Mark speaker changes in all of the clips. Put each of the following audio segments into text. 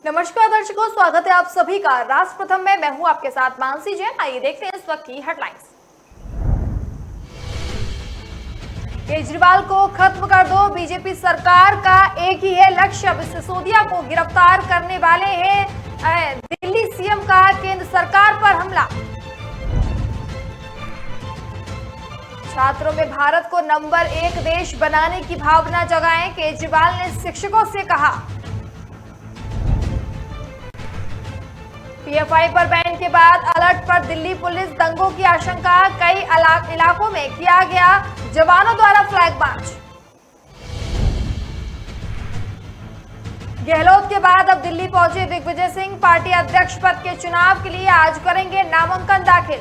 Speaker 1: नमस्कार दर्शकों, स्वागत है आप सभी का राष्ट्र प्रथम में। मैं हूं आपके साथ मानसी जैन। आइए देखते हैं इस वक्त की हेडलाइंस। केजरीवाल को खत्म कर दो, बीजेपी सरकार का एक ही है लक्ष्य। अब सिसोदिया को गिरफ्तार करने वाले हैं दिल्ली सीएम का केंद्र सरकार पर हमला। छात्रों में भारत को नंबर 1 देश बनाने की भावना जगाएं, केजरीवाल ने शिक्षकों से कहा। पीएफआई पर बैन के बाद अलर्ट पर दिल्ली पुलिस, दंगों की आशंका, कई इलाकों में किया गया जवानों द्वारा फ्लैग मार्च। गहलोत के बाद अब दिल्ली पहुंचे दिग्विजय सिंह, पार्टी अध्यक्ष पद के चुनाव के लिए आज करेंगे नामांकन दाखिल।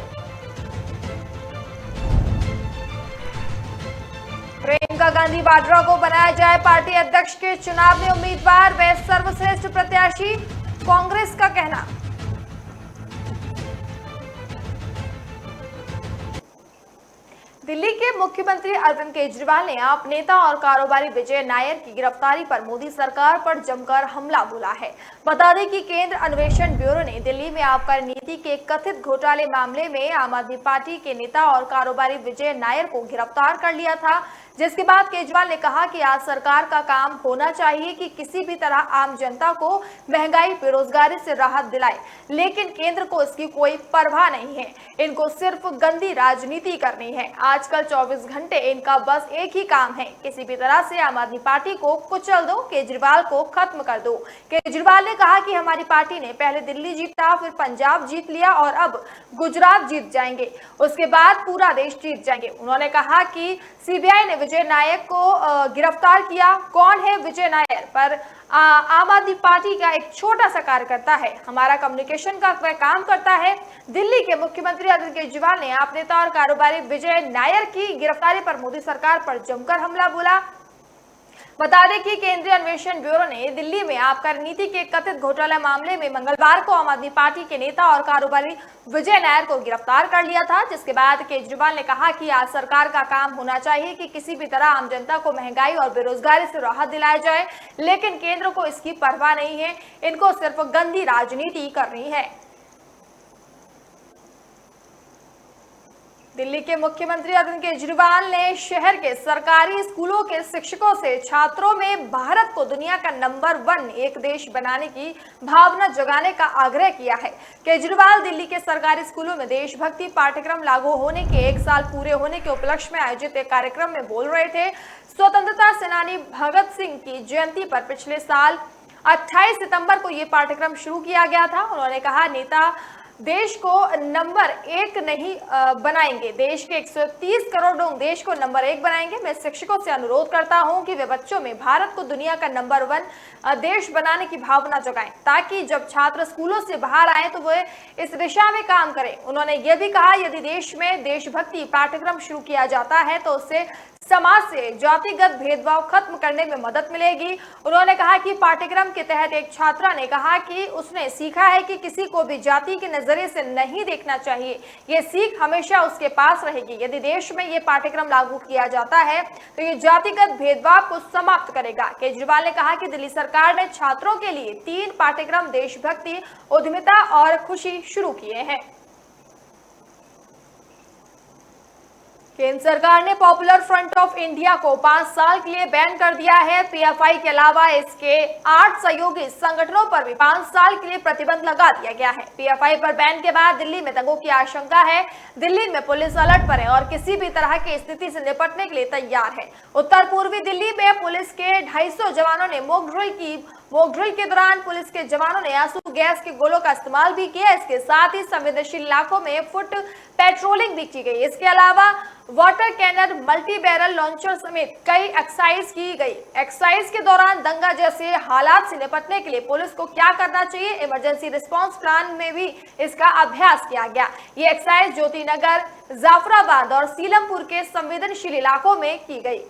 Speaker 1: प्रियंका गांधी वाड्रा को बनाया जाए पार्टी अध्यक्ष के चुनाव में उम्मीदवार, वे सर्वश्रेष्ठ प्रत्याशी, कांग्रेस का कहना। दिल्ली के मुख्यमंत्री अरविंद केजरीवाल ने आप नेता और कारोबारी विजय नायर की गिरफ्तारी पर मोदी सरकार पर जमकर हमला बोला है। बता दें कि केंद्र अन्वेषण ब्यूरो ने दिल्ली में आबकारी नीति के कथित घोटाले मामले में आम आदमी पार्टी के नेता और कारोबारी विजय नायर को गिरफ्तार कर लिया था, जिसके बाद केजरीवाल ने कहा कि आज सरकार का काम होना चाहिए कि किसी भी तरह आम जनता को महंगाई, बेरोजगारी से राहत दिलाए, लेकिन केंद्र को इसकी कोई परवाह नहीं है। इनको सिर्फ गंदी राजनीति करनी है। आजकल 24 घंटे इनका बस एक ही काम है, किसी भी तरह से आम आदमी पार्टी को कुचल दो, केजरीवाल को खत्म कर दो। केजरीवाल ने कहा कि हमारी पार्टी ने पहले दिल्ली जीता, फिर पंजाब जीत लिया और अब गुजरात जीत जाएंगे, उसके बाद पूरा देश जीत जाएंगे। उन्होंने कहा कि सीबीआई ने विजय नायर को गिरफ्तार किया। कौन है विजय नायर? पर आम आदमी पार्टी का एक छोटा सा कार्यकर्ता है, हमारा कम्युनिकेशन का वह काम करता है। दिल्ली के मुख्यमंत्री अरविंद केजरीवाल ने आप नेता और कारोबारी विजय नायर की गिरफ्तारी पर मोदी सरकार पर जमकर हमला बोला। बता दें कि केंद्रीय अन्वेषण ब्यूरो ने दिल्ली में आबकारी नीति के कथित घोटाला मामले में मंगलवार को आम आदमी पार्टी के नेता और कारोबारी विजय नायर को गिरफ्तार कर लिया था, जिसके बाद केजरीवाल ने कहा कि आज सरकार का काम होना चाहिए कि किसी भी तरह आम जनता को महंगाई और बेरोजगारी से राहत दिलाया जाए, लेकिन केंद्र को इसकी परवाह नहीं है। इनको सिर्फ गंदी राजनीति करनी है। दिल्ली के मुख्यमंत्री अरविंद केजरीवाल ने शहर के सरकारी स्कूलों के शिक्षकों से छात्रों में भारत को दुनिया का नंबर 1 एक देश बनाने की भावना जगाने का आग्रह किया है। केजरीवाल दिल्ली के सरकारी स्कूलों में देशभक्ति पाठ्यक्रम लागू होने के 1 साल पूरे होने के उपलक्ष्य में आयोजित एक कार्यक्रम में बोल रहे थे। स्वतंत्रता सेनानी भगत सिंह की जयंती पर पिछले साल 28 सितंबर को ये पाठ्यक्रम शुरू किया गया था। उन्होंने कहा, नेता देश को नंबर 1 नहीं बनाएंगे, देश के 130 करोड़ लोग देश को नंबर 1 बनाएंगे। मैं शिक्षकों से अनुरोध करता हूं कि वे बच्चों में भारत को दुनिया का नंबर 1 देश बनाने की भावना जगाएं, ताकि जब छात्र स्कूलों से बाहर आए तो वे इस दिशा में काम करें। उन्होंने यह भी कहा, यदि देश में देशभक्ति पाठ्यक्रम शुरू किया जाता है तो उससे समाज से जातिगत भेदभाव खत्म करने में मदद मिलेगी। उन्होंने कहा कि पाठ्यक्रम के तहत एक छात्रा ने कहा कि उसने सीखा है कि किसी को भी जाति के नजरिए से नहीं देखना चाहिए। ये सीख हमेशा उसके पास रहेगी। यदि देश में ये पाठ्यक्रम लागू किया जाता है तो ये जातिगत भेदभाव को समाप्त करेगा। केजरीवाल ने कहा कि दिल्ली सरकार ने छात्रों के लिए 3 पाठ्यक्रम देशभक्ति, उद्यमिता और खुशी शुरू किए हैं। केंद्र सरकार ने पॉपुलर फ्रंट ऑफ इंडिया को 5 साल के लिए बैन कर दिया है। पीएफआई के अलावा इसके 8 सहयोगी संगठनों पर भी 5 साल के लिए प्रतिबंध लगा दिया गया है। पीएफआई पर बैन के बाद दिल्ली में दंगों की आशंका है। दिल्ली में पुलिस अलर्ट पर है और किसी भी तरह की स्थिति से निपटने के लिए तैयार है। उत्तर पूर्वी दिल्ली में पुलिस के 250 जवानों ने मॉक ड्रिल के दौरान पुलिस के जवानों ने आंसू गैस के गोलों का इस्तेमाल भी किया। इसके साथ ही संवेदनशील इलाकों में फुट पेट्रोलिंग भी की गई। इसके अलावा वाटर कैनर, मल्टी बैरल लॉन्चर समेत कई एक्सरसाइज की गई। एक्सरसाइज के दौरान दंगा जैसे हालात से निपटने के लिए पुलिस को क्या करना चाहिए, इमरजेंसी रिस्पांस प्लान में भी इसका अभ्यास किया गया। ये एक्सरसाइज ज्योतिनगर, जाफराबाद और सीलमपुर के संवेदनशील इलाकों में की गई।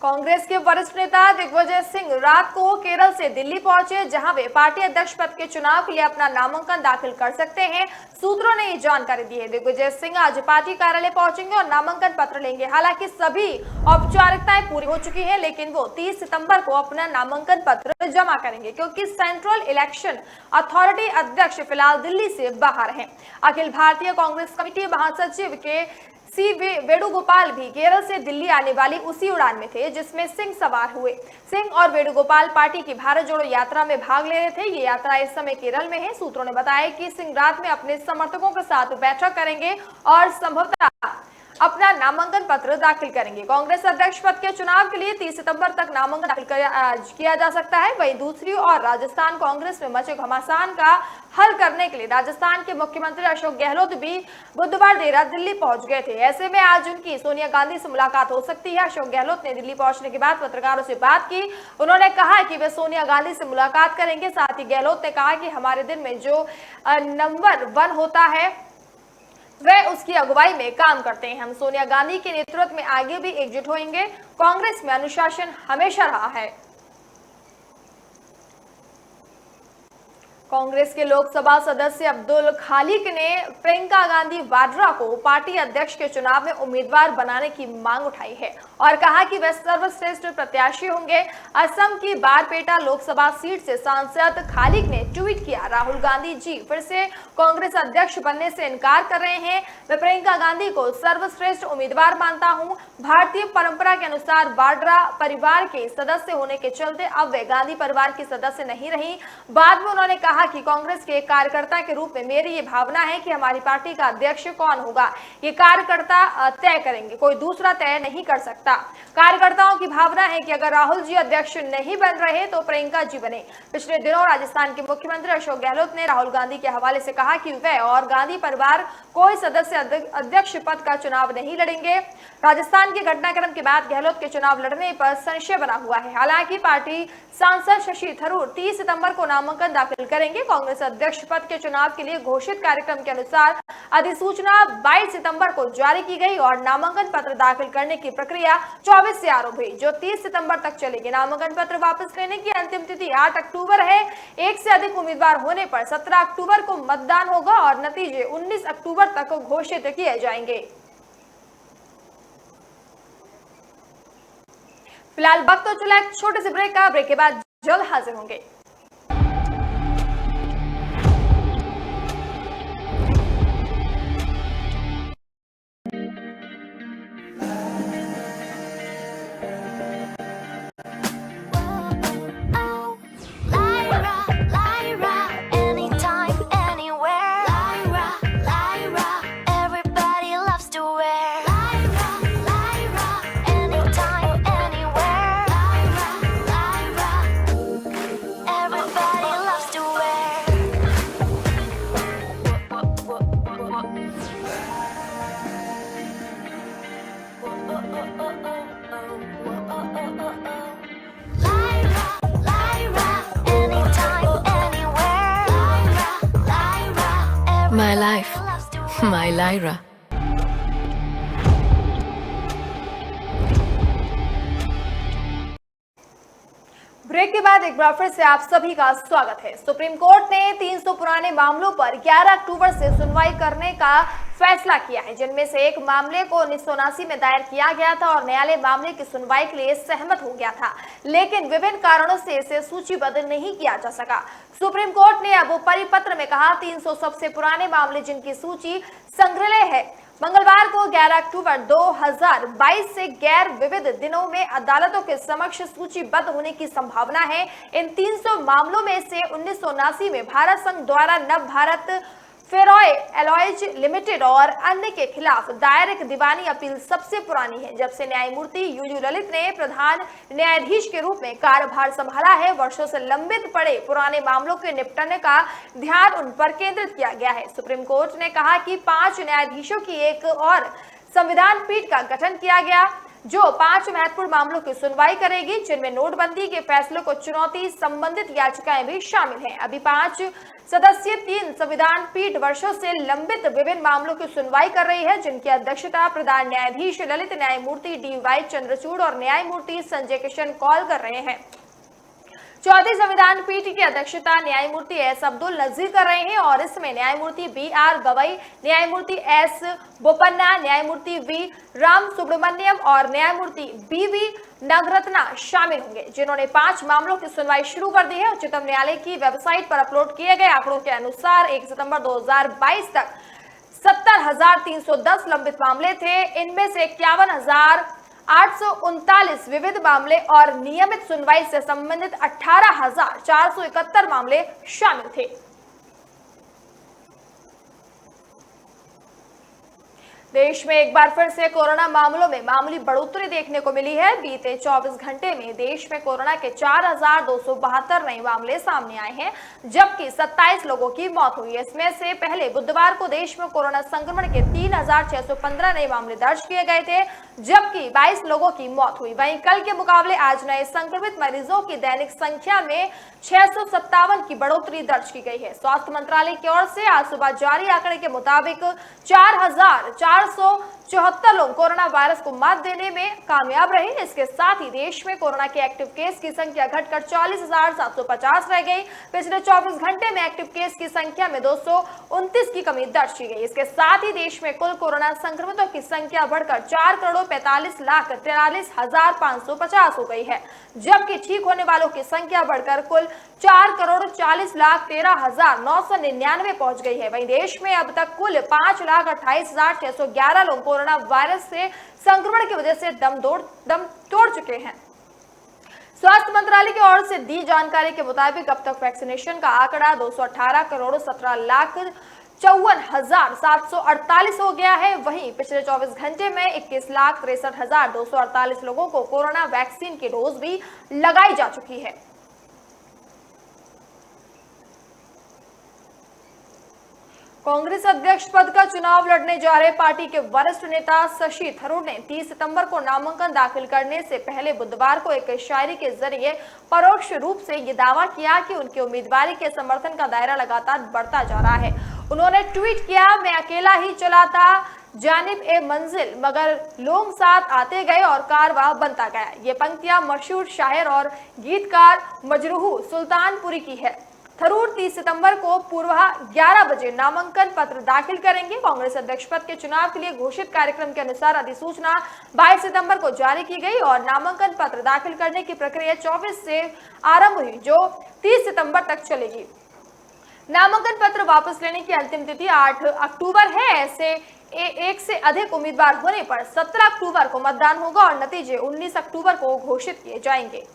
Speaker 1: कांग्रेस के वरिष्ठ नेता दिग्विजय सिंह रात को केरल से दिल्ली पहुंचे, जहां वे पार्टी अध्यक्ष पद के चुनाव के लिए अपना नामांकन दाखिल कर सकते हैं। सूत्रों ने ये जानकारी दी है। दिग्विजय सिंह आज पार्टी कार्यालय पहुंचेंगे और नामांकन पत्र लेंगे। हालांकि सभी औपचारिकताएं पूरी हो चुकी है, लेकिन वो 30 सितंबर को अपना नामांकन पत्र जमा करेंगे, क्योंकि सेंट्रल इलेक्शन अथॉरिटी अध्यक्ष फिलहाल दिल्ली से बाहर हैं। अखिल भारतीय कांग्रेस कमेटी महासचिव के सी वेणुगोपाल भी केरल से दिल्ली आने वाली उसी उड़ान में थे जिसमें सिंह सवार हुए। सिंह और वेणुगोपाल पार्टी की भारत जोड़ो यात्रा में भाग ले रहे थे। ये यात्रा इस समय केरल में है। सूत्रों ने बताया कि सिंह रात में अपने समर्थकों के साथ बैठक करेंगे और संभवतः अपना नामांकन पत्र दाखिल करेंगे। कांग्रेस अध्यक्ष पद के चुनाव के लिए 30 सितंबर तक नामांकन दाखिल किया जा सकता है। वहीं दूसरी ओर राजस्थान कांग्रेस में मचे घमासान का हल करने के लिए राजस्थान के मुख्यमंत्री अशोक गहलोत भी बुधवार देर रात दिल्ली पहुंच गए थे। ऐसे में आज उनकी सोनिया गांधी से मुलाकात हो सकती है। अशोक गहलोत ने दिल्ली पहुंचने के बाद पत्रकारों से बात की। उन्होंने कहा कि वे सोनिया गांधी से मुलाकात करेंगे। साथ ही गहलोत ने कहा कि हमारे दिन में जो नंबर 1 होता है वह उसकी अगुवाई में काम करते हैं। हम सोनिया गांधी के नेतृत्व में आगे भी एकजुट होंगे। कांग्रेस में अनुशासन हमेशा रहा है। कांग्रेस के लोकसभा सदस्य अब्दुल खालिक ने प्रियंका गांधी वाड्रा को पार्टी अध्यक्ष के चुनाव में उम्मीदवार बनाने की मांग उठाई है और कहा कि वे सर्वश्रेष्ठ प्रत्याशी होंगे। असम की बारपेटा लोकसभा सीट से सांसद खालिक ने ट्वीट किया, राहुल गांधी जी फिर से कांग्रेस अध्यक्ष बनने से इनकार कर रहे हैं। मैं प्रियंका गांधी को सर्वश्रेष्ठ उम्मीदवार मानता हूं। भारतीय परंपरा के अनुसार वाड्रा परिवार के सदस्य होने के चलते अब वे गांधी परिवार की सदस्य नहीं रही। बाद में उन्होंने कहा कि कांग्रेस के कार्यकर्ता के रूप में मेरी ये भावना है कि हमारी पार्टी का अध्यक्ष कौन होगा ये कार्यकर्ता तय करेंगे, कोई दूसरा तय नहीं कर सकता। कार्यकर्ताओं की भावना है कि अगर राहुल जी अध्यक्ष नहीं बन रहे तो प्रियंका जी बने। पिछले दिनों राजस्थान के मुख्यमंत्री अशोक गहलोत ने राहुल गांधी के हवाले से कहा कि वे और गांधी परिवार कोई सदस्य अध्यक्ष पद का चुनाव नहीं लड़ेंगे। राजस्थान के घटनाक्रम के बाद गहलोत के चुनाव लड़ने पर संशय बना हुआ है। हालांकि पार्टी सांसद शशि थरूर 30 सितंबर को नामांकन दाखिल करेंगे। कांग्रेस अध्यक्ष पद के चुनाव के लिए घोषित कार्यक्रम के अनुसार अधिसूचना 22 सितंबर को जारी की गई और नामांकन पत्र दाखिल करने की प्रक्रिया 24 से आरंभ हुई, जो 30 सितंबर तक चलेगी। नामांकन पत्र वापस लेने की अंतिम तिथि 8 अक्टूबर है। एक से अधिक उम्मीदवार होने पर 17 अक्टूबर को मतदान होगा और नतीजे 19 अक्टूबर तक घोषित किए जाएंगे। फिलहाल वक्त तो चला एक छोटे से ब्रेक का। ब्रेक के बाद जल्द हाजिर होंगे।
Speaker 2: My life, my Lyra.
Speaker 1: Break के बाद एक बार फिर से आप सभी का स्वागत है। सुप्रीम कोर्ट ने 300 पुराने मामलों पर 11 अक्टूबर से सुनवाई करने का फैसला किया है, जिनमें से एक मामले को 1979 में दायर किया गया था और न्यायालय मामले की सुनवाई के लिए सहमत हो गया था, लेकिन विभिन्न कारणों से इसे सूचीबद्ध नहीं किया जा सका। सुप्रीम कोर्ट ने अब परिपत्र में कहा 300 सबसे पुराने मामले जिनकी सूची संग्रह है मंगलवार को 11 अक्टूबर 2022 से गैर विविध दिनों में अदालतों के समक्ष सूचीबद्ध होने की संभावना है। इन 300 मामलों में से 1979 में भारत संघ द्वारा नव भारत फेरोए एलॉयज लिमिटेड और अन्य के खिलाफ दायर एक दीवानी अपील सबसे पुरानी है। जब से न्यायमूर्ति यूयू ललित ने प्रधान न्यायाधीश के रूप में कार्यभार संभाला है, वर्षों से लंबित पड़े पुराने मामलों के निपटने का ध्यान उन पर केंद्रित किया गया है। सुप्रीम कोर्ट ने कहा कि 5 न्यायाधीशों की एक और संविधान पीठ का गठन किया गया जो 5 महत्वपूर्ण मामलों की सुनवाई करेगी, जिनमें नोटबंदी के फैसलों को चुनौती संबंधित याचिकाएं भी शामिल हैं। अभी 5 सदस्यीय 3 संविधान पीठ वर्षों से लंबित विभिन्न मामलों की सुनवाई कर रही है, जिनकी अध्यक्षता प्रधान न्यायाधीश ललित न्यायमूर्ति DY चंद्रचूड़ और न्यायमूर्ति संजय किशन कौल कर रहे हैं। चौथी संविधान पीठ की अध्यक्षता न्यायमूर्ति S अब्दुल नजीर कर रहे हैं और इसमें न्यायमूर्ति BR गवई, न्यायमूर्ति S बोपन्ना, न्यायमूर्ति V राम सुब्रमण्यम और न्यायमूर्ति BV नागरत्ना शामिल होंगे, जिन्होंने 5 मामलों की सुनवाई शुरू कर दी है। उच्चतम न्यायालय की वेबसाइट पर अपलोड किए गए आंकड़ों के अनुसार 1 सितंबर 2022 तक 70,310 लंबित मामले थे। इनमें से 51,839 विविध मामले और नियमित सुनवाई से संबंधित 18,471 मामले शामिल थे। देश में एक बार फिर से कोरोना मामलों में मामूली बढ़ोतरी देखने को मिली है। बीते 24 घंटे में देश में कोरोना के 4,272 नए मामले सामने आए हैं, जबकि 27 लोगों की मौत हुई है। इसमें से पहले बुधवार को देश में कोरोना संक्रमण के 3,615 नए मामले दर्ज किए गए थे, जबकि 22 लोगों की मौत हुई। वहीं कल के मुकाबले आज नए संक्रमित मरीजों की दैनिक संख्या में 657 की बढ़ोतरी दर्ज की गई है। स्वास्थ्य मंत्रालय की ओर से आज सुबह जारी आंकड़े के मुताबिक 4,474 लोग कोरोना वायरस को मात देने में कामयाब रहे। इसके साथ ही देश में कोरोना के एक्टिव केस की संख्या घटकर 40,750 रह गई। पिछले 24 घंटे में एक्टिव केस की संख्या में 229 की कमी दर्ज की गई। इसके साथ ही देश में कुल कोरोना संक्रमितों की संख्या बढ़कर 4,45,43,550 हो गई है, जबकि ठीक होने वालों की संख्या बढ़कर कुल 4,40,13,999 पहुंच गई है। वहीं देश में अब तक कुल 5,28,611 लोग कोरोना वायरस से संक्रमण की वजह से दम तोड़ चुके हैं। स्वास्थ्य मंत्रालय की ओर से दी जानकारी के मुताबिक अब तक वैक्सीनेशन का आंकड़ा 218,17,54,748 हो गया है। वहीं पिछले 24 घंटे में 21,63,248 लोगों को कोरोना वैक्सीन की डोज भी लगाई जा चुकी है। कांग्रेस अध्यक्ष पद का चुनाव लड़ने जा रहे पार्टी के वरिष्ठ नेता शशि थरूर ने 30 सितंबर को नामांकन दाखिल करने से पहले बुधवार को एक शायरी के जरिए परोक्ष रूप से ये दावा किया कि उनकी उम्मीदवारी के समर्थन का दायरा लगातार बढ़ता जा रहा है। उन्होंने ट्वीट किया, मैं अकेला ही चला था जानिब ए मंजिल, मगर लोग साथ आते गए और कारवां बनता गया। ये पंक्तियां मशहूर शायर और गीतकार मजरूह सुल्तानपुरी की है। थरूर 30 सितंबर को पूर्व 11 बजे नामांकन पत्र दाखिल करेंगे। कांग्रेस अध्यक्ष पद के चुनाव के लिए घोषित कार्यक्रम के अनुसार अधिसूचना 22 सितंबर को जारी की गई और नामांकन पत्र दाखिल करने की प्रक्रिया 24 से आरंभ हुई, जो 30 सितंबर तक चलेगी। नामांकन पत्र वापस लेने की अंतिम तिथि 8 अक्टूबर है। ऐसे एक से अधिक उम्मीदवार होने पर 17 अक्टूबर को मतदान होगा और नतीजे 19 अक्टूबर को घोषित किए जाएंगे।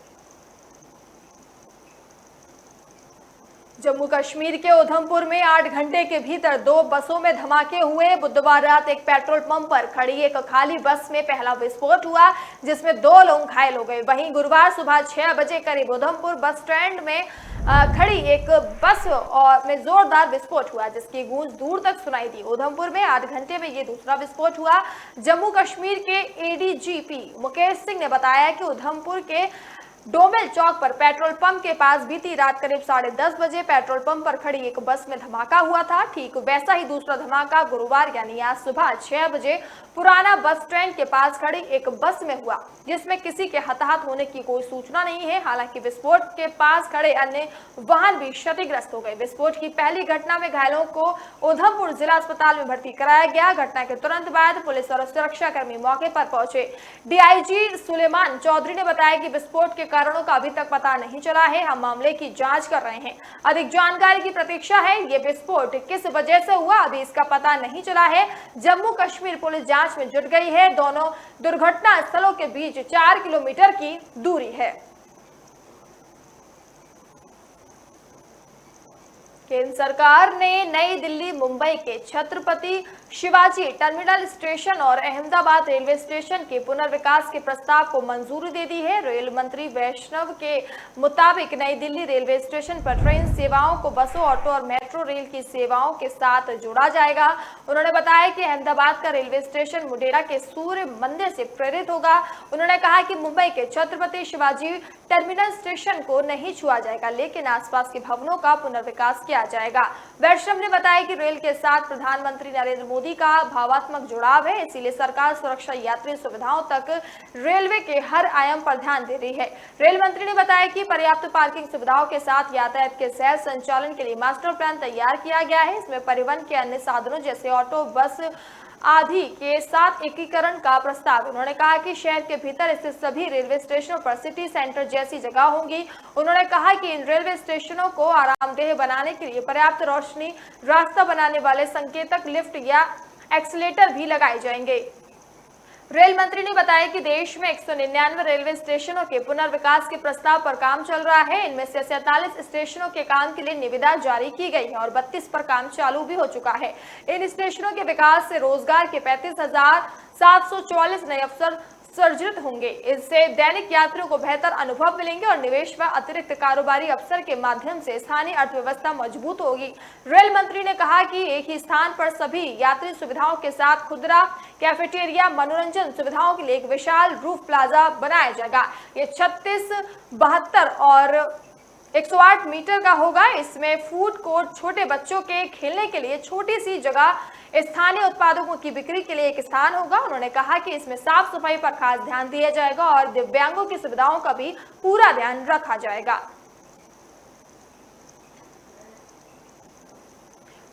Speaker 1: जम्मू कश्मीर के उधमपुर में 8 घंटे के भीतर 2 बसों में धमाके हुए। बुधवार रात एक पेट्रोल पंप पर खड़ी एक खाली बस में पहला विस्फोट हुआ, जिसमें 2 लोग घायल हो गए। वहीं गुरुवार सुबह 6 बजे करीब उधमपुर बस स्टैंड में खड़ी एक बस में जोरदार विस्फोट हुआ, जिसकी गूंज दूर तक सुनाई दी। उधमपुर में 8 घंटे में ये दूसरा विस्फोट हुआ। जम्मू कश्मीर के ADGP मुकेश सिंह ने बताया कि उधमपुर के डोमेल चौक पर पेट्रोल पंप के पास बीती रात करीब 10:30 बजे पेट्रोल पंप पर खड़ी एक बस में धमाका हुआ था। ठीक वैसा ही दूसरा धमाका गुरुवार यानी आज सुबह 6 बजे पुराना बस स्टैंड के पास खड़ी एक बस में हुआ, जिसमें किसी के हताहत होने की कोई सूचना नहीं है। हालांकि विस्फोट के पास खड़े अन्य वाहन भी क्षतिग्रस्त हो गए। विस्फोट की पहली घटना में घायलों को उधमपुर जिला अस्पताल में भर्ती कराया गया। घटना के तुरंत बाद पुलिस और सुरक्षा कर्मी मौके पर पहुंचे। DIG सुलेमान चौधरी ने बताया कि विस्फोट के कारणों का अभी तक पता नहीं चला है, हम मामले की जांच कर रहे हैं। अधिक जानकारी की प्रतीक्षा है। ये विस्फोट किस वजह से हुआ अभी इसका पता नहीं चला है। जम्मू कश्मीर पुलिस जांच में जुट गई है। दोनों दुर्घटना स्थलों के बीच 4 किलोमीटर की दूरी है। केंद्र सरकार ने नई दिल्ली मुंबई के छत्रपति शिवाजी टर्मिनल स्टेशन और अहमदाबाद रेलवे स्टेशन के पुनर्विकास के प्रस्ताव को मंजूरी दे दी है। रेल मंत्री वैष्णव के मुताबिक नई दिल्ली रेलवे स्टेशन पर ट्रेन सेवाओं को बसों, ऑटो और मेट्रो रेल की सेवाओं के साथ जोड़ा जाएगा। उन्होंने बताया कि अहमदाबाद का रेलवे स्टेशन मुडेरा के सूर्य मंदिर से प्रेरित होगा। उन्होंने कहा कि मुंबई के छत्रपति शिवाजी टर्मिनल स्टेशन को नहीं छुआ जाएगा, लेकिन आसपास के भवनों का पुनर्विकास किया जाएगा। वैष्णव ने बताया कि रेल के साथ प्रधानमंत्री नरेंद्र मोदी का भावनात्मक जुड़ाव है, इसीलिए सरकार सुरक्षा, यात्री सुविधाओं तक रेलवे के हर आयाम पर ध्यान दे रही है। रेल मंत्री ने बताया कि पर्याप्त पार्किंग सुविधाओं के साथ यातायात के सहज संचालन के लिए मास्टर प्लान तैयार किया गया है। इसमें परिवहन के अन्य साधनों जैसे ऑटो, बस आदि के साथ एकीकरण का प्रस्ताव। उन्होंने कहा कि शहर के भीतर स्थित सभी रेलवे स्टेशनों पर सिटी सेंटर जैसी जगह होंगी। उन्होंने कहा कि इन रेलवे स्टेशनों को आरामदेह बनाने के लिए पर्याप्त रोशनी, रास्ता बनाने वाले संकेतक, लिफ्ट या एक्सीलेटर भी लगाए जाएंगे। रेल मंत्री ने बताया कि देश में 199 रेलवे स्टेशनों के पुनर्विकास के प्रस्ताव पर काम चल रहा है। इनमें से 47 स्टेशनों के काम के लिए निविदा जारी की गई है और 32 पर काम चालू भी हो चुका है। इन स्टेशनों के विकास से रोजगार के 35,744 नए अवसर सर्जित होंगे। इससे दैनिक यात्रियों को बेहतर अनुभव मिलेंगे और निवेश व अतिरिक्त कारोबारी अवसर के माध्यम से स्थानीय अर्थव्यवस्था मजबूत होगी। रेल मंत्री ने कहा कि एक ही स्थान पर सभी यात्री सुविधाओं के साथ खुदरा कैफेटेरिया, मनोरंजन सुविधाओं के लिए एक विशाल रूफ प्लाजा बनाया जाएगा। ये 36, 72 और 108 मीटर का होगा। इसमें फूड कोर्ट, छोटे बच्चों के खेलने के लिए छोटी सी जगह, स्थानीय उत्पादों की बिक्री के लिए एक स्थान होगा। उन्होंने कहा कि इसमें साफ सफाई पर खास ध्यान दिया जाएगा और दिव्यांगों की सुविधाओं का भी पूरा ध्यान रखा जाएगा।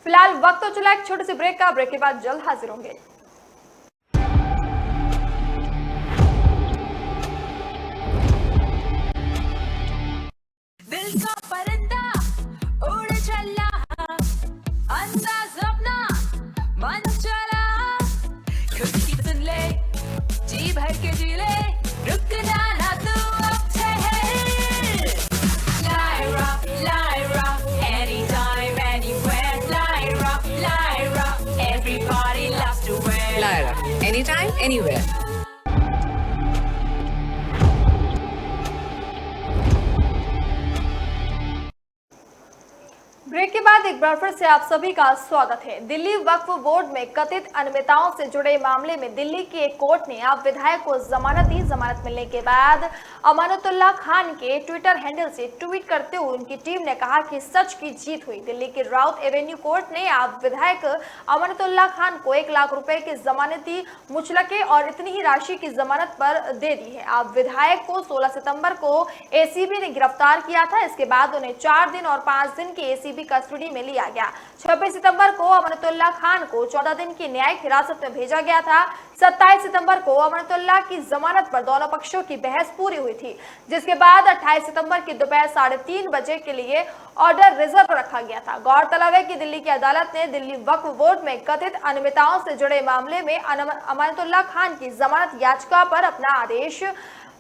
Speaker 1: फिलहाल वक्त तो चला एक छोटे से ब्रेक का। ब्रेक के बाद जल्द हाजिर होंगे।
Speaker 2: दिल का परिंदा उड़ चला, अंदाज अपना मन चला, खुद की सुन ले, जी भर के जी ले, रुक जाना तू अब ठहर। Lyra, Lyra, anytime, anywhere. Lyra, Lyra, everybody loves to wear.
Speaker 3: Lyra, anytime, anywhere.
Speaker 1: Break के बाद एक बार फिर से आप सभी का स्वागत है। दिल्ली वक्फ बोर्ड में कथित अनियमितताओं से जुड़े मामले में दिल्ली की एक कोर्ट ने अब विधायक को जमानत दी। जमानत मिलने के बाद अमानतुल्लाह खान के ट्विटर हैंडल से ट्वीट करते हुए उनकी टीम ने कहा कि सच की जीत हुई। दिल्ली की राउत एवेन्यू कोर्ट ने अब विधायक अमानतुल्लाह खान को 1 लाख रुपए की जमानती मुचलके और इतनी ही राशि की जमानत पर दे दी है। अब विधायक को 16 सितंबर को एसीबी ने गिरफ्तार किया था। इसके बाद उन्हें 4 दिन और 5 दिन की एसीबी कस्टडी में लिया गया। 26 सितंबर को अमानतुल्लाह खान को 14 दिन की न्यायिक हिरासत में भेजा गया था। 27 सितंबर को अमानतुल्लाह की जमानत पर दोनों पक्षों की बहस पूरी हुई थी, जिसके बाद 28 सितंबर की दोपहर 3:30 बजे के लिए ऑर्डर रिजर्व रखा गया था। गौरतलब है कि दिल्ली की अदालत ने दिल्ली वक्फ बोर्ड में कथित अनियमितताओं से जुड़े मामले में अमानतुल्लाह खान की जमानत याचिका पर अपना आदेश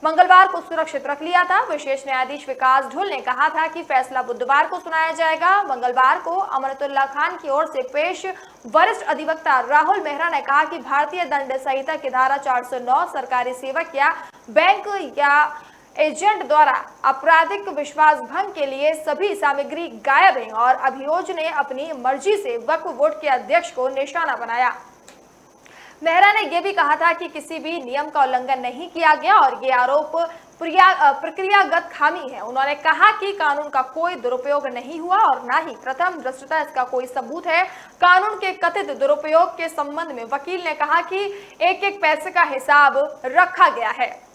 Speaker 1: मंगलवार को सुरक्षित रख लिया था। विशेष न्यायाधीश विकास ढुल ने कहा था कि फैसला बुधवार को सुनाया जाएगा। मंगलवार को अमानतुल्लाह खान की ओर से पेश वरिष्ठ अधिवक्ता राहुल मेहरा ने कहा कि भारतीय दंड संहिता की धारा 409 सरकारी सेवक या बैंक या एजेंट द्वारा आपराधिक विश्वास भंग के लिए सभी सामग्री गायब है और अभियोजक ने अपनी मर्जी से वक्फ बोर्ड के अध्यक्ष को निशाना बनाया। मेहरा ने यह भी कहा था कि किसी भी नियम का उल्लंघन नहीं किया गया और ये आरोप प्रक्रियागत खामी है। उन्होंने कहा कि कानून का कोई दुरुपयोग नहीं हुआ और न ही प्रथम दृष्टया इसका कोई सबूत है। कानून के कथित दुरुपयोग के संबंध में वकील ने कहा कि एक एक पैसे का हिसाब रखा गया है।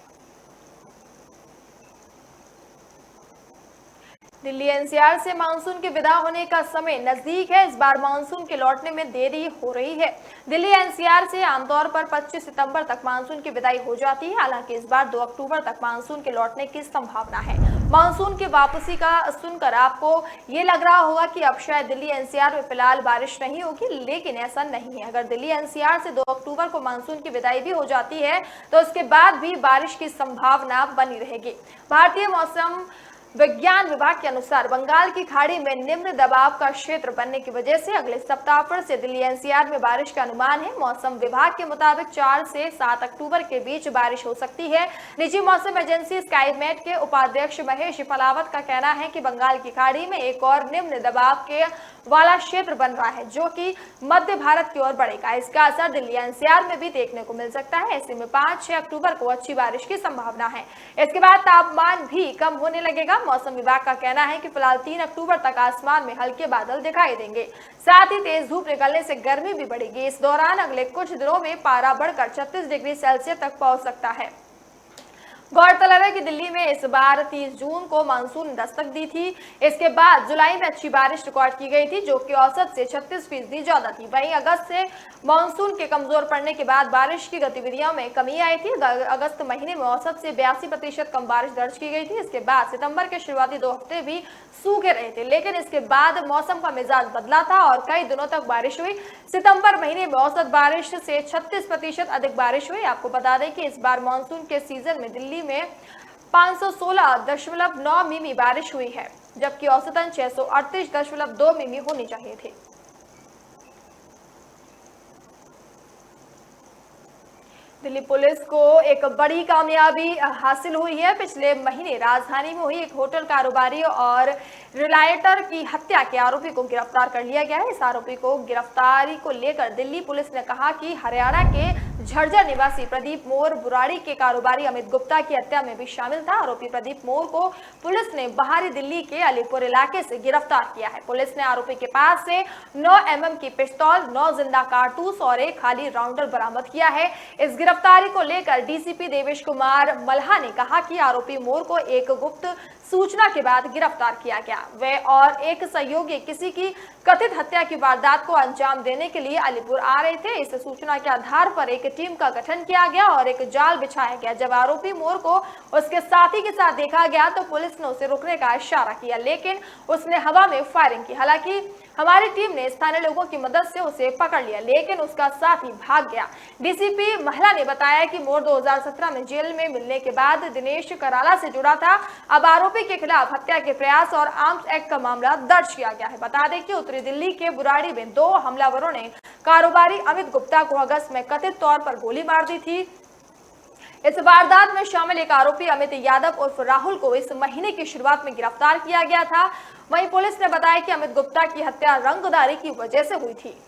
Speaker 1: दिल्ली एनसीआर से मानसून के विदा होने का समय नजदीक है। इस बार मानसून के लौटने में देरी हो रही है। दिल्ली एनसीआर से आमतौर पर 25 सितंबर तक मानसून की विदाई हो जाती है। हालांकि इस बार 2 अक्टूबर तक मानसून के लौटने की संभावना है। मानसून की वापसी का सुनकर आपको ये लग रहा होगा कि अब शायद दिल्ली एनसीआर में फिलहाल बारिश नहीं होगी, लेकिन ऐसा नहीं है। अगर दिल्ली एनसीआर से 2 अक्टूबर को मानसून की विदाई भी हो जाती है तो उसके बाद भी बारिश की संभावना बनी रहेगी। भारतीय मौसम विज्ञान विभाग के अनुसार बंगाल की खाड़ी में निम्न दबाव का क्षेत्र बनने की वजह से अगले सप्ताह फिर से दिल्ली एनसीआर में बारिश का अनुमान है। मौसम विभाग के मुताबिक 4 से 7 अक्टूबर के बीच बारिश हो सकती है। निजी मौसम एजेंसी स्काईमेट के उपाध्यक्ष महेश पलावत का कहना है कि बंगाल की खाड़ी में एक और निम्न दबाव के वाला क्षेत्र बन रहा है, जो कि मध्य भारत की ओर बढ़ेगा। इसका असर दिल्ली एनसीआर में भी देखने को मिल सकता है। ऐसे में 5-6 अक्टूबर को अच्छी बारिश की संभावना है। इसके बाद तापमान भी कम होने लगेगा। मौसम विभाग का कहना है कि फिलहाल 3 अक्टूबर तक आसमान में हल्के बादल दिखाई देंगे, साथ ही तेज धूप निकलने से गर्मी भी बढ़ेगी। इस दौरान अगले कुछ दिनों में पारा बढ़कर 36 डिग्री सेल्सियस तक पहुंच सकता है। गौरतलब है कि दिल्ली में इस बार 30 जून को मानसून ने दस्तक दी थी। इसके बाद जुलाई में अच्छी बारिश रिकॉर्ड की गई थी, जो कि औसत से 36% ज्यादा थी। वहीं अगस्त से मानसून के कमजोर पड़ने के बाद बारिश की गतिविधियों में कमी आई थी। अगस्त महीने में औसत से 82% कम बारिश दर्ज की गई थी। इसके बाद सितंबर के शुरुआती 2 हफ्ते भी सूखे रहे थे, लेकिन इसके बाद मौसम का मिजाज बदला था और कई दिनों तक बारिश हुई। सितंबर महीने में औसत बारिश से 36% अधिक बारिश हुई। आपको बता दें कि इस बार मानसून के सीजन में दिल्ली में 516.9 मिमी बारिश हुई है, जबकि औसतन 638.2 मिमी होनी चाहिए थी। दिल्ली पुलिस को एक बड़ी कामयाबी हासिल हुई है। पिछले महीने राजधानी में हुई एक होटल कारोबारी और रिलायटर की हत्या के आरोपी को गिरफ्तार कर लिया गया है। इस आरोपी को गिरफ्तारी को लेकर दिल्ली पुलिस ने कहा कि हरियाणा के झज्जर निवासी प्रदीप मोर बुराड़ी के कारोबारी अमित गुप्ता की हत्या में भी शामिल था। आरोपी प्रदीप मोर को पुलिस ने बाहरी दिल्ली के अलीपुर इलाके से गिरफ्तार किया है। पुलिस ने आरोपी के पास से 9 mm की पिस्तौल, 9 जिंदा कारतूस और एक खाली राउंडर बरामद किया है। इस गिरफ्तारी को लेकर डीसीपी देवेश कुमार मल्हा ने कहा कि आरोपी मोर को एक गुप्त सूचना के बाद गिरफ्तार किया गया। वे और एक सहयोगी किसी की कथित हत्या की वारदात को अंजाम देने के लिए अलीपुर आ रहे थे। इस सूचना के आधार पर एक टीम का गठन किया गया और एक जाल बिछाया गया। जब आरोपी मोर को उसके साथी के साथ देखा गया तो पुलिस ने उसे रोकने का इशारा किया, लेकिन उसने हवा में फायरिंग की। हालांकि हमारी टीम ने स्थानीय लोगों की मदद से उसे पकड़ लिया, लेकिन उसका साथी भाग गया। डीसीपी महिला ने बताया कि मोर 2017 में जेल में मिलने के बाद दिनेश कराला से जुड़ा था। अब आरोपी के खिलाफ हत्या के प्रयास और आर्म्स एक्ट का मामला दर्ज किया गया है। बता दें कि उत्तरी दिल्ली के बुराड़ी में 2 हमलावरों ने कारोबारी अमित गुप्ता को अगस्त में कथित तौर पर गोली मार दी थी। इस वारदात में शामिल एक आरोपी अमित यादव उर्फ राहुल को इस महीने की शुरुआत में गिरफ्तार किया गया था। वहीं पुलिस ने बताया कि अमित गुप्ता की हत्या रंगदारी की वजह से हुई थी।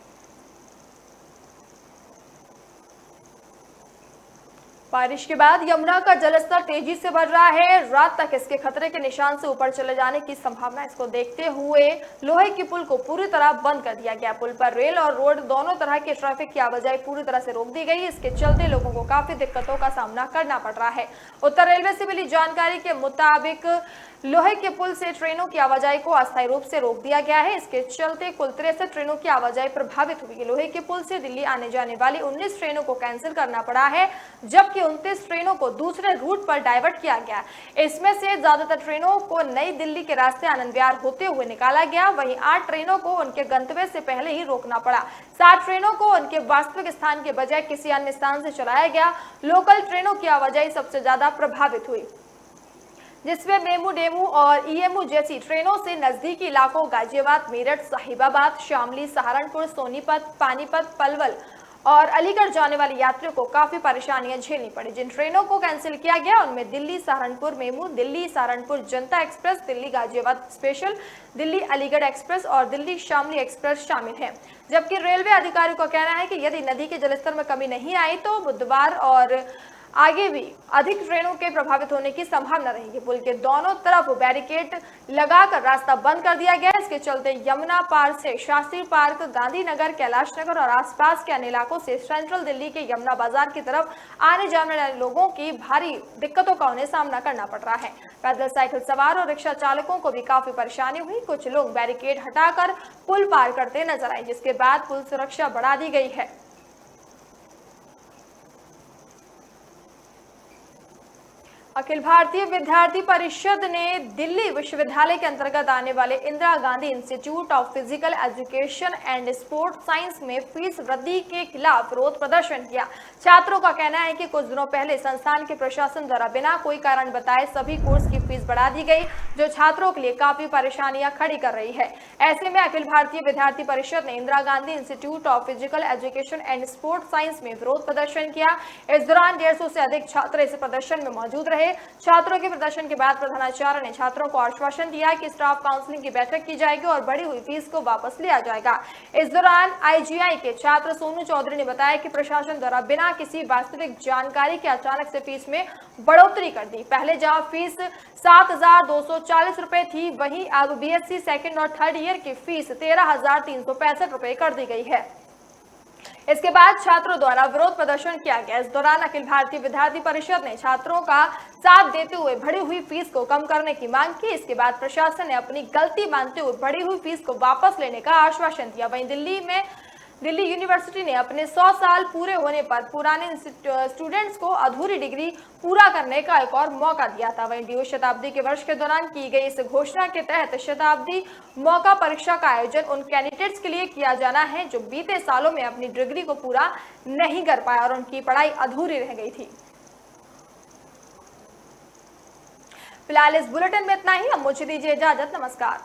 Speaker 1: बारिश के बाद यमुना का जलस्तर तेजी से बढ़ रहा है। रात तक इसके खतरे के निशान से ऊपर चले जाने की संभावना। इसको देखते हुए लोहे के पुल को पूरी तरह बंद कर दिया गया। पुल पर रेल और रोड दोनों तरह के ट्रैफिक की आवाजाही पूरी तरह से रोक दी गई। इसके चलते लोगों को काफी दिक्कतों का सामना करना पड़ रहा है। उत्तर रेलवे से मिली जानकारी के मुताबिक लोहे के पुल से ट्रेनों की आवाजाही को अस्थायी रूप से रोक दिया गया है। इसके चलते कुल 63 ट्रेनों की आवाजाही प्रभावित हुई है। लोहे के पुल से दिल्ली आने जाने वाली 19 ट्रेनों को कैंसिल करना पड़ा है, जबकि 29 ट्रेनों को दूसरे रूट पर डाइवर्ट किया गया। इसमें से ज्यादातर ट्रेनों को नई दिल्ली के रास्ते आनंद विहार होते हुए निकाला गया। वहीं 8 ट्रेनों को उनके गंतव्य से पहले ही रोकना पड़ा। 7 ट्रेनों को उनके वास्तविक स्थान के बजाय किसी अन्य स्थान से चलाया गया। लोकल ट्रेनों की आवाजाही सबसे ज्यादा प्रभावित हुई, जिसमें मेमू, डेमू और ईएमयू जैसी ट्रेनों से नजदीकी इलाकों गाजियाबाद, मेरठ, साहिबाबाद, शामली, सहारनपुर, सोनीपत, पानीपत, पलवल और अलीगढ़ जाने वाले यात्रियों को काफी परेशानियां झेलनी पड़ी। जिन ट्रेनों को कैंसिल किया गया उनमें दिल्ली सहारनपुर मेमू, दिल्ली सहारनपुर जनता express, Delhi Ghaziabad special, Delhi Aligarh express और दिल्ली शामली एक्सप्रेस शामिल हैं। जबकि रेलवे अधिकारियों का कहना है कि यदि नदी के जलस्तर में कमी नहीं आई तो बुधवार और आगे भी अधिक ट्रेनों के प्रभावित होने की संभावना रहेगी। पुल के दोनों तरफ बैरिकेड लगाकर रास्ता बंद कर दिया गया। इसके चलते यमुना पार से शास्त्री पार्क, गांधीनगर, कैलाश नगर और आसपास के अन्य इलाकों से सेंट्रल दिल्ली के यमुना बाजार की तरफ आने जाने वाले लोगों की भारी दिक्कतों का उन्हें सामना करना पड़ रहा है। पैदल साइकिल सवार और रिक्शा चालकों को भी काफी परेशानी हुई। कुछ लोग बैरिकेड हटाकर पुल पार करते नजर आए, जिसके बाद पुल सुरक्षा बढ़ा दी गई है। अखिल भारतीय विद्यार्थी परिषद ने दिल्ली विश्वविद्यालय के अंतर्गत आने वाले Indira Gandhi institute of physical education and sports science में फीस वृद्धि के खिलाफ विरोध प्रदर्शन किया। छात्रों का कहना है कि कुछ दिनों पहले संस्थान के प्रशासन द्वारा बिना कोई कारण बताए सभी कोर्स की फीस बढ़ा दी गई, जो छात्रों के लिए काफी परेशानियां खड़ी कर रही है। ऐसे में अखिल भारतीय विद्यार्थी परिषद ने Indira Gandhi institute of physical education and sports science में विरोध प्रदर्शन किया। इस दौरान 150 से अधिक छात्र इस प्रदर्शन में मौजूद रहे। रहे छात्रों के प्रदर्शन के बाद प्रधानाचार्य ने छात्रों को आश्वासन दिया कि स्टाफ काउंसलिंग की बैठक की जाएगी और बढ़ी हुई फीस को वापस लिया जाएगा। इस दौरान आईजीआई के छात्र सोनू चौधरी ने बताया कि प्रशासन द्वारा बिना किसी वास्तविक जानकारी के अचानक से फीस में बढ़ोतरी कर दी। पहले जहां फीस 7,240 रुपए थी, वहीं अब बीएससी सेकंड और थर्ड ईयर की फीस 13,365 रुपए कर दी गई है। इसके बाद छात्रों द्वारा विरोध प्रदर्शन किया गया। इस दौरान अखिल भारतीय विद्यार्थी परिषद ने छात्रों का साथ देते हुए बढ़ी हुई फीस को कम करने की मांग की। इसके बाद प्रशासन ने अपनी गलती मानते हुए बढ़ी हुई फीस को वापस लेने का आश्वासन दिया। वहीं दिल्ली यूनिवर्सिटी ने अपने 100 साल पूरे होने पर पुराने स्टूडेंट्स को अधूरी डिग्री पूरा करने का एक और मौका दिया था। वहीं डीयू शताब्दी के वर्ष के दौरान की गई इस घोषणा के तहत शताब्दी मौका परीक्षा का आयोजन उन कैंडिडेट्स के लिए किया जाना है जो बीते सालों में अपनी डिग्री को पूरा नहीं कर पाए और उनकी पढ़ाई अधूरी रह गई थी। फिलहाल इस बुलेटिन में इतना ही। अब मुझे दीजिए इजाजत। नमस्कार।